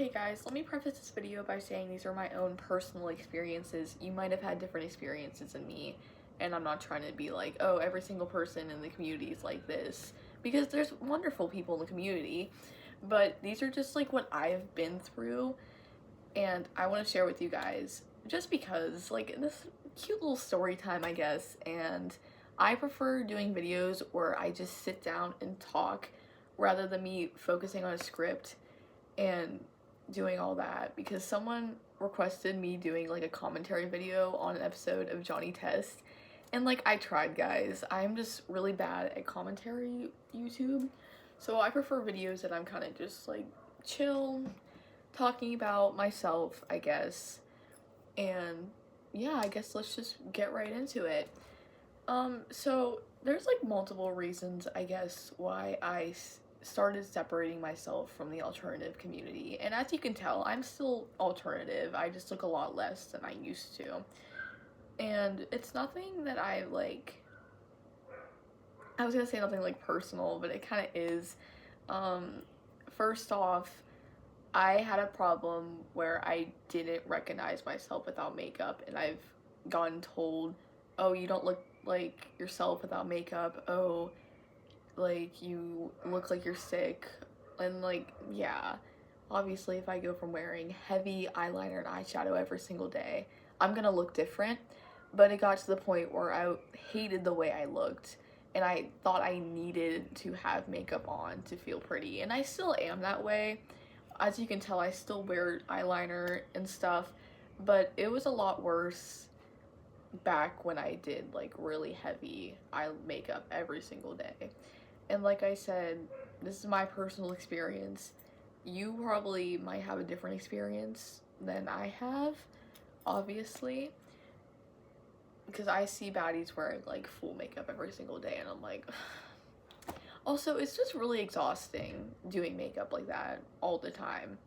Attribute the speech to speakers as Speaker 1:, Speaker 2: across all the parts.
Speaker 1: Okay guys, let me preface this video by saying these are my own personal experiences. You might have had different experiences than me, and I'm not trying to be like, oh, every single person in the community is like this, because there's wonderful people in the community, but these are just like what I've been through, and I want to share with you guys, just because, like, this cute little story time, I guess. And I prefer doing videos where I just sit down and talk rather than me focusing on a script and doing all that, because someone requested me doing like a commentary video on an episode of Johnny Test, and like I tried, guys. I'm just really bad at commentary YouTube, so I prefer videos that I'm kind of just like chill, talking about myself, I guess. And yeah, I guess let's just get right into it. So there's like multiple reasons, I guess, why I started separating myself from the alternative community. And as you can tell, I'm still alternative. I just look a lot less than I used to. And it's nothing that I like, I was gonna say nothing like personal, but it kind of is. First off, I had a problem where I didn't recognize myself without makeup, and I've gotten told, oh, you don't look like yourself without makeup, oh, like, you look like you're sick. And like, yeah, obviously if I go from wearing heavy eyeliner and eyeshadow every single day, I'm gonna look different. But it got to the point where I hated the way I looked, and I thought I needed to have makeup on to feel pretty, and I still am that way. As you can tell, I still wear eyeliner and stuff, but it was a lot worse back when I did like really heavy eye makeup every single day. And like I said, this is my personal experience. You probably might have a different experience than I have, obviously, because I see baddies wearing like full makeup every single day, and I'm like, also, it's just really exhausting doing makeup like that all the time.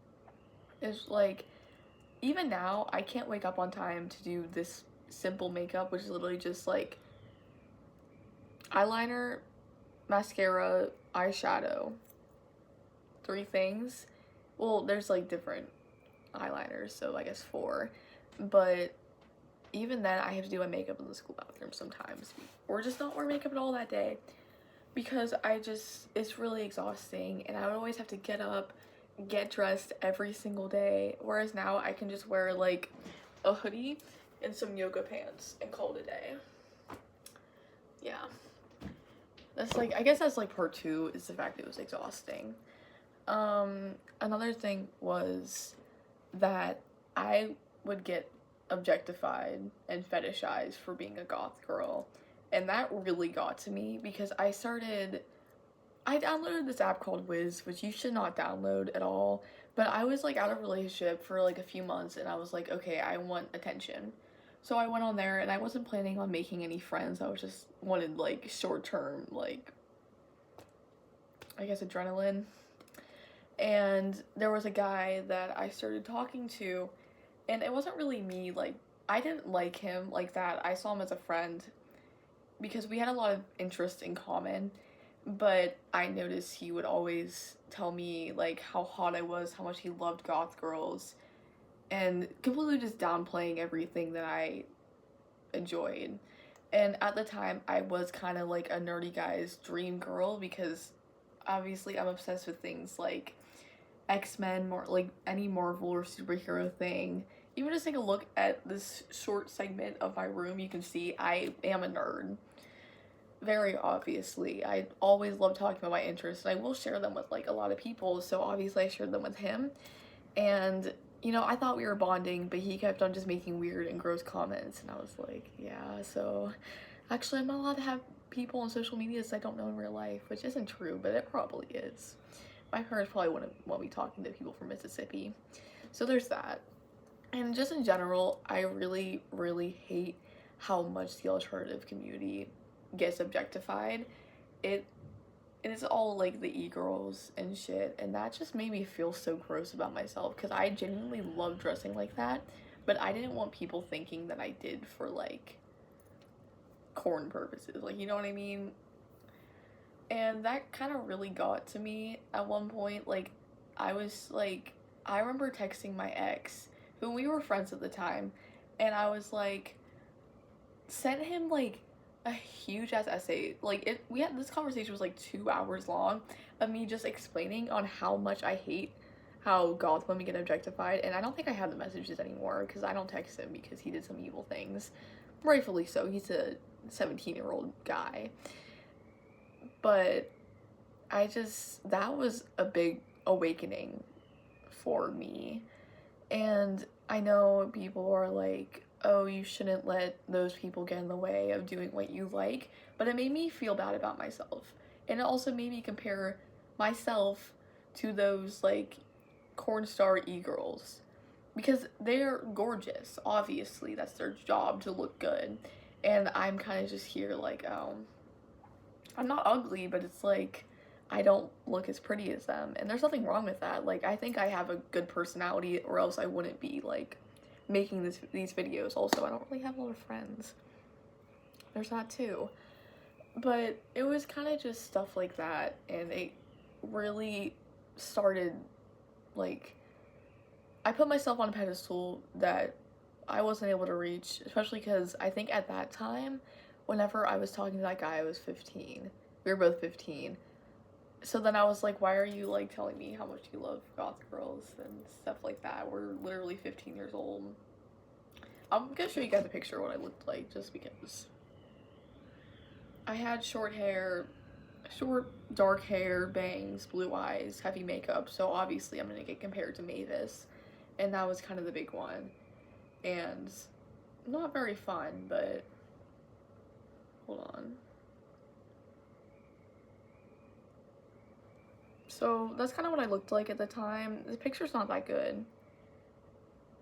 Speaker 1: It's like, even now, I can't wake up on time to do this simple makeup, which is literally just like eyeliner, mascara, eyeshadow. 3 things. Well, there's like different eyeliners, so I guess 4. But even then, I have to do my makeup in the school bathroom sometimes, or just not wear makeup at all that day, because it's really exhausting, and I would always have to get up, get dressed every single day, whereas now I can just wear like a hoodie and some yoga pants and call it a day. Yeah. That's like, I guess that's like part 2, is the fact it was exhausting. Another thing was that I would get objectified and fetishized for being a goth girl, and that really got to me, because I downloaded this app called Wiz, which you should not download at all, but I was like out of a relationship for like a few months, and I was like, okay, I want attention. So I went on there, and I wasn't planning on making any friends. I was just wanted like short-term, like, I guess, adrenaline. And there was a guy that I started talking to, and it wasn't really me, like, I didn't like him like that. I saw him as a friend because we had a lot of interest in common, but I noticed he would always tell me like how hot I was, how much he loved goth girls, and completely just downplaying everything that I enjoyed. And at the time, I was kind of like a nerdy guy's dream girl, because obviously I'm obsessed with things like X-Men, more like any Marvel or superhero thing. Even just take a look at this short segment of my room, you can see I am a nerd. Very obviously. I always love talking about my interests, and I will share them with like a lot of people, so obviously I shared them with him. And you know, I thought we were bonding, but he kept on just making weird and gross comments, and I was like, yeah, so actually I'm not allowed to have people on social media that I don't know in real life, which isn't true, but it probably is. My parents probably wouldn't want me talking to people from Mississippi. So there's that. And just in general, I really, really hate how much the alternative community gets objectified. It is all like the e-girls and shit, and that just made me feel so gross about myself, because I genuinely love dressing like that, but I didn't want people thinking that I did for like corn purposes, like, you know what I mean? And that kind of really got to me at one point. Like, I was like I remember texting my ex, who we were friends at the time, and I was like, sent him like a huge ass essay. Like we had this conversation was like 2 hours long of me just explaining on how much I hate how goth women get objectified, and I don't think I have the messages anymore because I don't text him because he did some evil things. Rightfully so, he's a 17-year-old guy. But that was a big awakening for me. And I know people are like, oh, you shouldn't let those people get in the way of doing what you like, but it made me feel bad about myself. And it also made me compare myself to those, like, cornstar e-girls. Because they're gorgeous, obviously, that's their job to look good. And I'm kind of just here like, oh, I'm not ugly, but it's like, I don't look as pretty as them. And there's nothing wrong with that. Like, I think I have a good personality, or else I wouldn't be, like, making these videos. Also, I don't really have a lot of friends. There's that too. But it was kind of just stuff like that, and it really started, like, I put myself on a pedestal that I wasn't able to reach, especially because I think at that time, whenever I was talking to that guy, I was 15. We were both 15. So then I was like, why are you, like, telling me how much you love goth girls and stuff like that? We're literally 15 years old. I'm gonna show you guys a picture of what I looked like, just because. I had short, dark hair, bangs, blue eyes, heavy makeup, so obviously I'm gonna get compared to Mavis. And that was kind of the big one. And not very fun, but hold on. So that's kind of what I looked like at the time. The picture's not that good,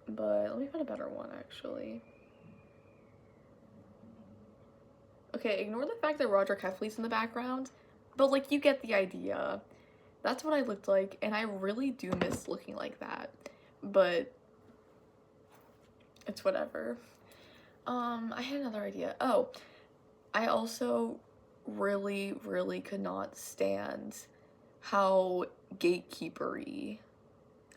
Speaker 1: but let me find a better one, actually. Okay, ignore the fact that Roger Kefley's in the background, but, like, you get the idea. That's what I looked like, and I really do miss looking like that, but it's whatever. I had another idea. Oh, I also really, really could not stand how gatekeepery,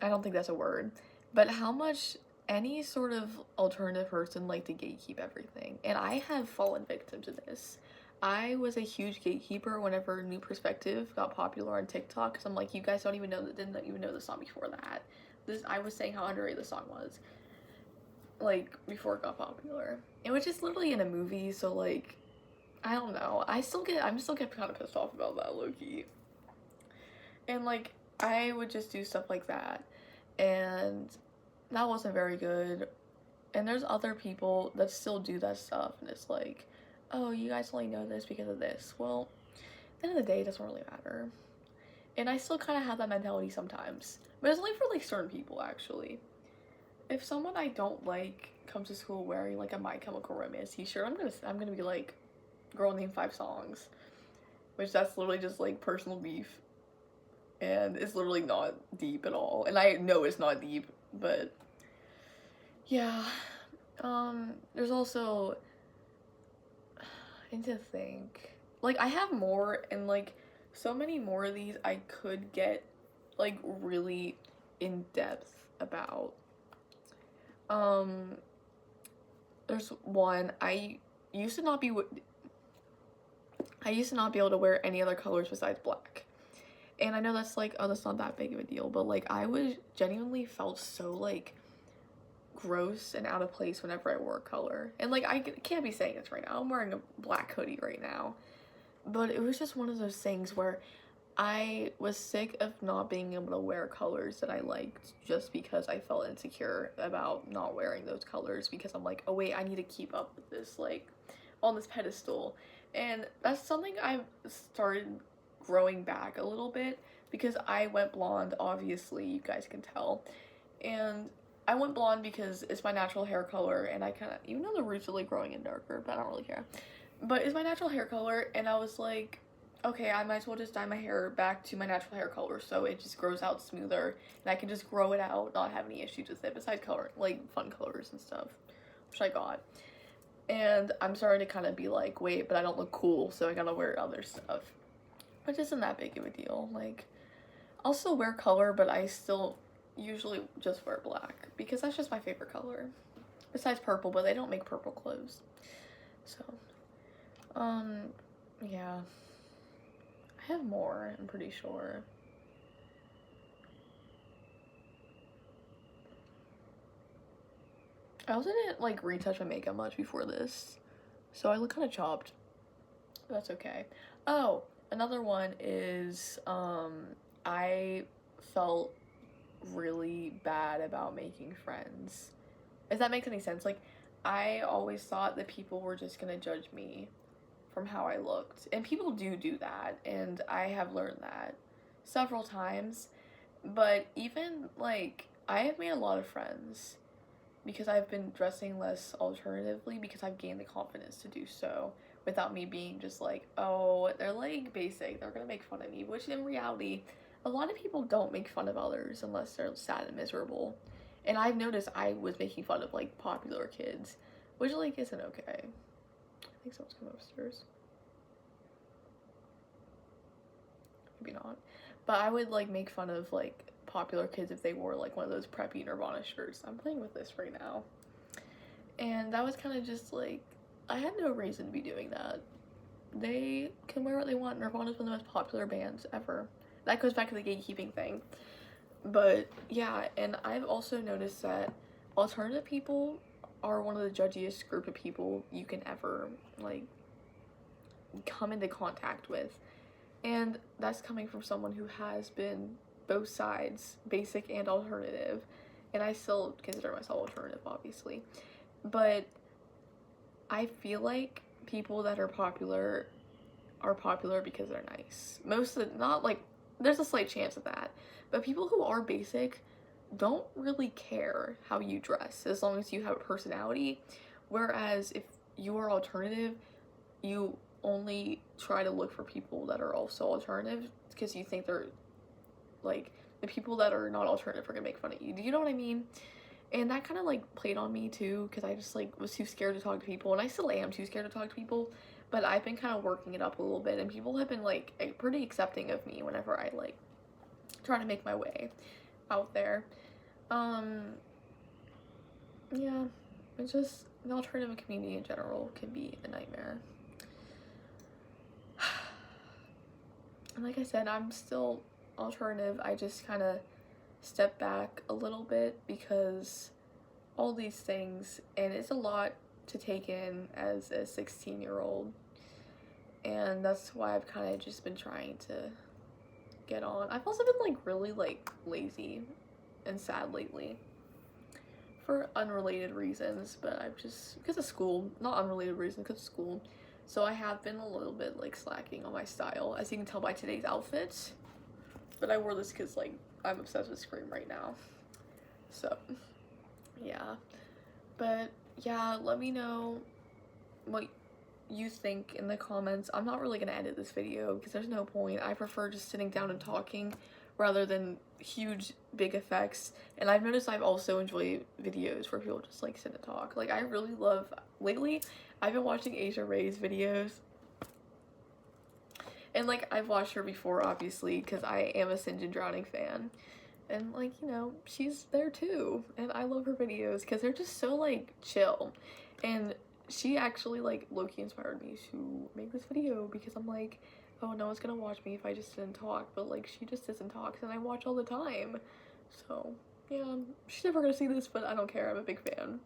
Speaker 1: I don't think that's a word, but how much any sort of alternative person like to gatekeep everything. And I have fallen victim to this. I was a huge gatekeeper whenever New Perspective got popular on TikTok, because I'm like, you guys didn't even know the song before that. I was saying how underrated the song was, like, before it got popular. It was just literally in a movie, so, like, I don't know. I'm still getting kind of pissed off about that, low-key. And, like, I would just do stuff like that, and that wasn't very good. And there's other people that still do that stuff, and it's like, oh, you guys only know this because of this. Well, at the end of the day, it doesn't really matter. And I still kind of have that mentality sometimes, but it's only for, like, certain people, actually. If someone I don't like comes to school wearing, like, a My Chemical Romance t-shirt, I'm gonna be like, girl, name 5 songs, which that's literally just, like, personal beef, and it's literally not deep at all. And I know it's not deep, but yeah. There's also, I need to think, like, I have more, and, like, so many more of these I could get, like, really in depth about. There's one, I used to not be able to wear any other colors besides black. And I know that's like, oh, that's not that big of a deal, but, like, I genuinely felt so, like, gross and out of place whenever I wore a color. And, like, I can't be saying this right now. I'm wearing a black hoodie right now. But it was just one of those things where I was sick of not being able to wear colors that I liked just because I felt insecure about not wearing those colors, because I'm like, oh wait, I need to keep up with this, like, on this pedestal. And that's something I've started growing back a little bit, because I went blonde, obviously, you guys can tell. And I went blonde because it's my natural hair color, and I kind of, even though the roots are, like, growing in darker, but I don't really care. But it's my natural hair color, and I was like, okay, I might as well just dye my hair back to my natural hair color so it just grows out smoother, and I can just grow it out, not have any issues with it, besides color, like, fun colors and stuff, which I got. And I'm starting to kind of be like, wait, but I don't look cool, so I gotta wear other stuff, which isn't that big of a deal. Like, I'll still wear color, but I still usually just wear black because that's just my favorite color. Besides purple, but they don't make purple clothes. So, yeah. I have more, I'm pretty sure. I also didn't, like, retouch my makeup much before this, so I look kind of chopped. That's okay. Oh, another one is, I felt really bad about making friends. If that makes any sense. Like, I always thought that people were just gonna judge me from how I looked. And people do that, and I have learned that several times. But even, like, I have made a lot of friends because I've been dressing less alternatively because I've gained the confidence to do so without me being just like, oh, they're, like, basic, they're gonna make fun of me, which in reality, a lot of people don't make fun of others unless they're sad and miserable. And I've noticed I was making fun of, like, popular kids, which, like, isn't okay. I think someone's coming upstairs. Maybe not. But I would, like, make fun of, like, popular kids if they wore, like, one of those preppy Nirvana shirts. I'm playing with this right now. And that was kind of just, like, I had no reason to be doing that. They can wear what they want. Nirvana's one of the most popular bands ever. That goes back to the gatekeeping thing. But, yeah, and I've also noticed that alternative people are one of the judgiest group of people you can ever, like, come into contact with. And that's coming from someone who has been both sides, basic and alternative. And I still consider myself alternative, obviously. But I feel like people that are popular because they're nice. Most of the, not like, there's a slight chance of that. But people who are basic don't really care how you dress as long as you have a personality. Whereas if you are alternative, you only try to look for people that are also alternative because you think they're, like, the people that are not alternative are gonna make fun of you. Do you know what I mean? And that kind of, like, played on me too because I just, like, was too scared to talk to people, and I still am too scared to talk to people, but I've been kind of working it up a little bit, and people have been, like, pretty accepting of me whenever I, like, try to make my way out there. Yeah, it's just the alternative community in general can be a nightmare. And like I said, I'm still alternative. I just kind of step back a little bit because all these things, and it's a lot to take in as a 16-year-old, and that's why I've kind of just been trying to get on. I've also been, like, really, like, lazy and sad lately for unrelated reasons, but I've just, because of school, not unrelated reasons, because of school. So I have been a little bit, like, slacking on my style, as you can tell by today's outfit. But I wore this because, like, I'm obsessed with Scream right now. So, yeah. But, yeah, let me know what you think in the comments. I'm not really going to edit this video because there's no point. I prefer just sitting down and talking rather than huge, big effects. And I've noticed I've also enjoyed videos where people just, like, sit and talk. Like, I really love, lately, I've been watching Asia Ray's videos. And, like, I've watched her before, obviously, because I am a St. John Drowning fan. And, like, you know, she's there too. And I love her videos because they're just so, like, chill. And she actually, like, low-key inspired me to make this video because I'm like, oh, no one's gonna watch me if I just didn't talk. But, like, she just sits and talks and I watch all the time. So, yeah, she's never gonna see this, but I don't care. I'm a big fan.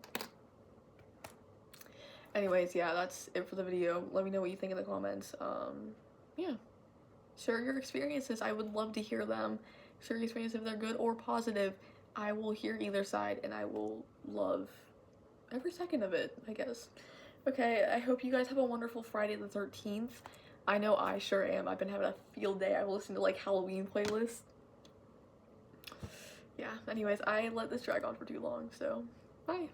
Speaker 1: Anyways, yeah, that's it for the video. Let me know what you think in the comments. Yeah. Share your experiences. I would love to hear them. Share your experiences if they're good or positive. I will hear either side and I will love every second of it, I guess. Okay, I hope you guys have a wonderful Friday the 13th. I know I sure am. I've been having a field day. I've listened to, like, Halloween playlists. Yeah, anyways, I let this drag on for too long, so bye.